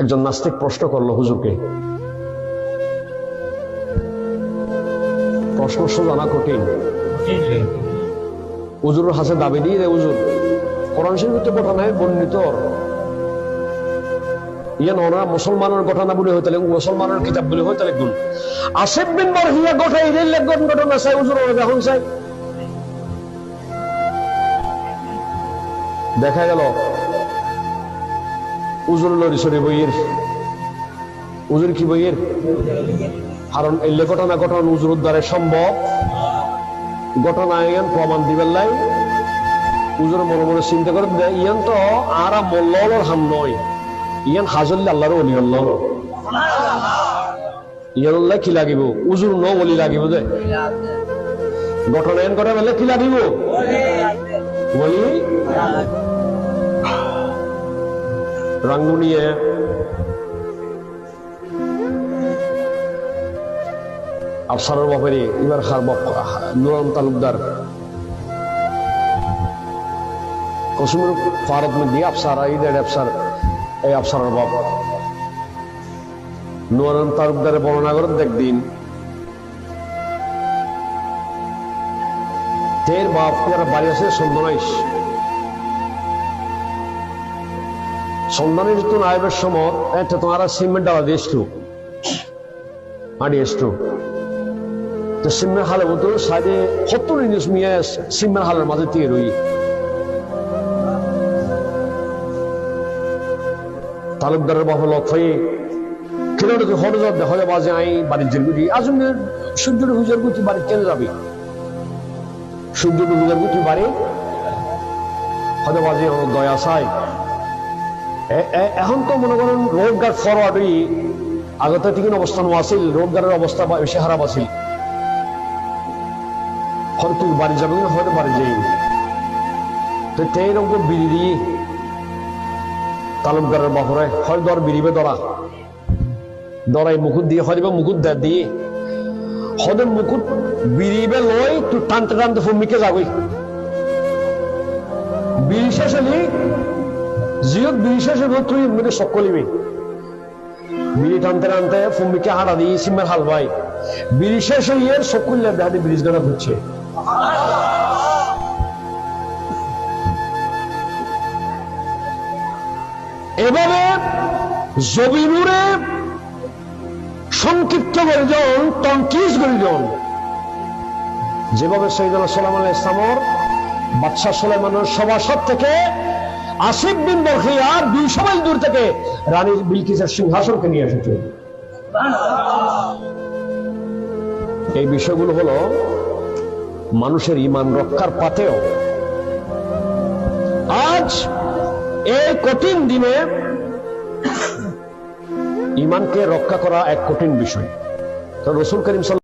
একজন নাস্তিক প্রশ্ন করলো হুজুরকে। প্রশ্ন জানা কঠিন। হুজুরের হাতে দাবি দিয়ে দেয়, হুজুর কোরআন শরীফে ঘটনায় বর্ণিত ইয়ান ওরা মুসলমানের ঘটনা বলে হইতে মুসলমানের কিতাব বলে হইতে লিখুন আসিফ বিন বরহিয়া ঘটাই লেখবেন ঘটনা চাই হুজুর এখন চাই। দেখা গেল হুজুর লরিসরি বইয়ের হুজুর কি বইয়ের, কারণ এই ঘটনা ঘটনা হুজুর দ্বারা সম্ভব ঘটনা ইয়ান প্রমাণ দিবেন লাই। হুজুর মনে মনে চিন্তা করে ইয়ান তো আর মোল্লার হাম নয়, ইয়ান হাজল্লা আল্লাহর অলি আল্লাহ ইয়ান আল্লাহ কি লাগিব হুজুর ন বলি লাগিব যে ঘটনা এন করে বলে কি লাগিব বলি। রাঙ্গুনিয়ে আফসারের ব্যাপারে এবার নুরান তালুকদার কসুমের ফারত মধ্যে আফসার এই আফসারের বাপ নুরান তালুকদারের বর্ণনা করেন দেখদিন তের বাপ বাড়ি আছে সন্দনাইশ। সন্ধানের তো নাইবের সময় একটা তোমার সিমেন্ট ডালা দিয়ে এসতো আড়ি এসতো তো সিমেন্ট হালে বলতো সাইডে 70 ইঞ্চ মিয়া সিমেন্ট হালের মাঝে দিয়ে রই তালুকদারের বাবা লক হয়ে কিলোমিটার হঠাৎ দেখা যায় বাজে আই বাড়ির জেলগুটি আজমের সূর্যের হুজার গুটি বাড়ি কেন যাবি সূর্যের হুজার গুটি বাড়ি হয়তো বাজে আমার দয়া চাই। এখন তো মনে করেন রোডগার ফরওয়ার্ডই আগত টিকিন অবস্থান আছিল, রোডগারের অবস্থা বেশি খারাপ আছিল। হয়তো তুই বাড়ি যাবি না হয়তো বাড়ি যাই তো এইরকম বিড়ি দিয়ে তালুকদারের বাপরে হয় দর বিড়িবে দরাই মুকুট দিয়ে হয়তো মুকুট দিয়ে হয়তো মুকুট বিড়িবে লই তুই টানতে টানতে ভূমিকে যাবি বিড়ি শেষ হলি জিয়ত বিড়ি শেষ হইব তুই মানে সকলিবি বিড়ি টানতে টানতে ভূমিকে হাঁটা দিয়ে সিমের হাল ভাই বিড়ি শেষ হইয়ে সকলে দেখাতে ব্রিজ গানা ঘুরছে। এভাবে জবিনুরে সংক্ষিপ্ত করে যান তনকিজ করে যান যেভাবে সৈয়দনা সুলাইমান আলাইহিস সালামের বাদশা সুলাইমানের সভাসদ থেকে আসিফ বিন বরখিয়ার 200 মাইল দূর থেকে রানী বিলকিসের সিংহাসনকে নিয়ে এসেছে। এই বিষয়গুলো হলো মানুষের ঈমান রক্ষার পাথেও আজ এই কঠিন দিনে ঈমানকে রক্ষা করা এক কঠিন বিষয়। তো রাসূল করিম